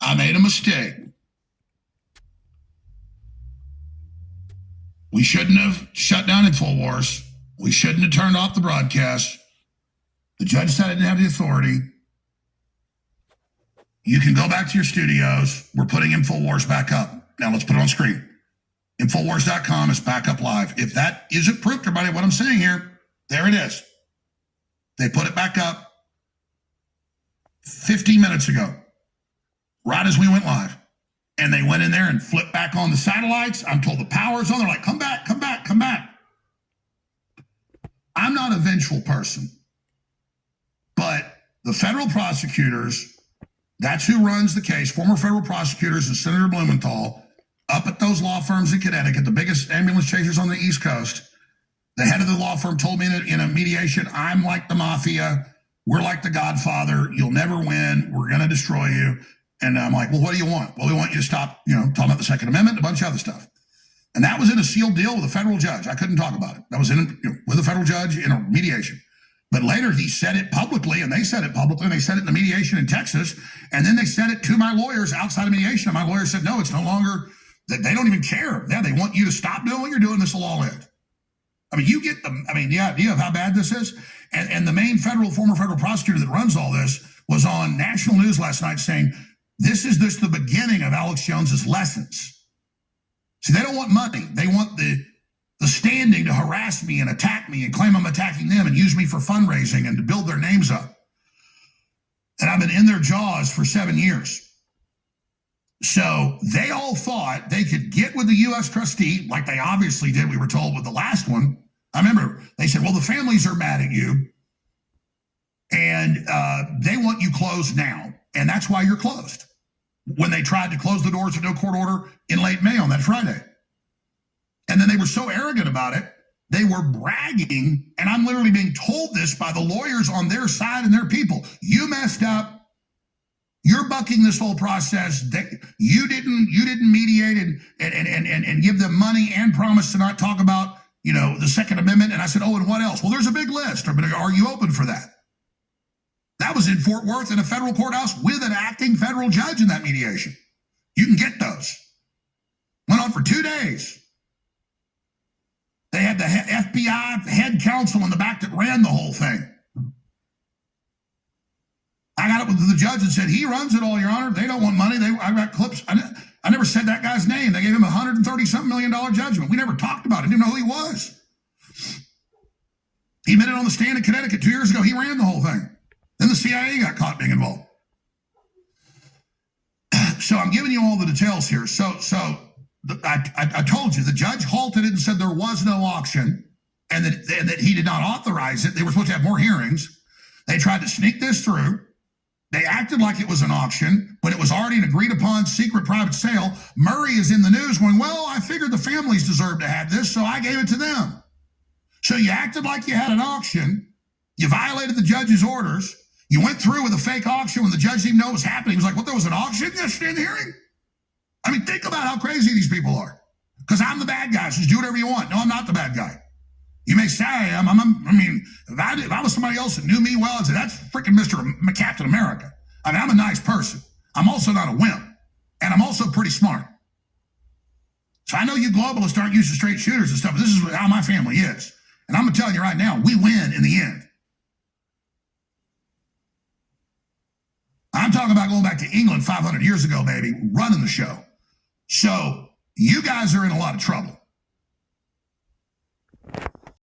I made a mistake. We shouldn't have shut down Infowars. We shouldn't have turned off the broadcast. The judge said I didn't have the authority. You can go back to your studios. We're putting Infowars back up. Now let's put it on screen. Infowars.com is back up live. If that isn't proof to everybody what I'm saying here, there it is. They put it back up 15 minutes ago, right as we went live. And they went in there and flipped back on the satellites. I'm told the power's on. They're like, come back, come back, come back. I'm not a vengeful person, but the federal prosecutors, that's who runs the case, former federal prosecutors and Senator Blumenthal, up at those law firms in Connecticut, the biggest ambulance chasers on the East Coast. The head of the law firm told me in a mediation, I'm like the mafia. We're like the Godfather. You'll never win. We're going to destroy you. And I'm like, well, what do you want? Well, we want you to stop, talking about the Second Amendment, a bunch of other stuff. And that was in a sealed deal with a federal judge. I couldn't talk about it. That was with a federal judge in a mediation. But later he said it publicly, and they said it publicly, and they said it in the mediation in Texas. And then they said it to my lawyers outside of mediation. And my lawyer said, no, it's no longer, that they don't even care. Yeah, they want you to stop doing what you're doing. This will all end. I mean, you get the idea of how bad this is. And the main former federal prosecutor that runs all this was on national news last night saying, this is just the beginning of Alex Jones's lessons. See, they don't want money. They want the standing to harass me and attack me and claim I'm attacking them and use me for fundraising and to build their names up. And I've been in their jaws for 7 years. So they all thought they could get with the U.S. trustee, like they obviously did, we were told with the last one. I remember they said, well, the families are mad at you and they want you closed now. And that's why you're closed. When they tried to close the doors with no court order in late May on that Friday. And then they were so arrogant about it, they were bragging, and I'm literally being told this by the lawyers on their side and their people. You messed up. You're bucking this whole process. You didn't mediate and give them money and promise to not talk about, the Second Amendment. And I said, oh, and what else? Well, there's a big list. Are you open for that? That was in Fort Worth in a federal courthouse with an acting federal judge in that mediation. You can get those. Went on for 2 days. They had the FBI head counsel in the back that ran the whole thing. I got it with the judge and said, he runs it all, Your Honor. They don't want money. I got clips. I never said that guy's name. They gave him $130-something million judgment. We never talked about it. Didn't know who he was. He admitted on the stand in Connecticut 2 years ago. He ran the whole thing. Then the CIA got caught being involved. So I'm giving you all the details here. I told you, the judge halted it and said there was no auction and that he did not authorize it. They were supposed to have more hearings. They tried to sneak this through. They acted like it was an auction when it was already an agreed upon secret private sale. Murray is in the news going, well, I figured the families deserved to have this, so I gave it to them. So you acted like you had an auction. You violated the judge's orders. You went through with a fake auction when the judge didn't know what was happening. He was like, what, there was an auction yesterday in the hearing? I mean, think about how crazy these people are. Because I'm the bad guy, so just do whatever you want. No, I'm not the bad guy. You may say I am. If I was somebody else that knew me well, I'd say, that's freaking Mr. Captain America. I mean, I'm a nice person. I'm also not a wimp. And I'm also pretty smart. So I know you globalists aren't used to straight shooters and stuff, but this is how my family is. And I'm going to tell you right now, we win in the end. I'm talking about going back to England 500 years ago, baby, running the show. So you guys are in a lot of trouble.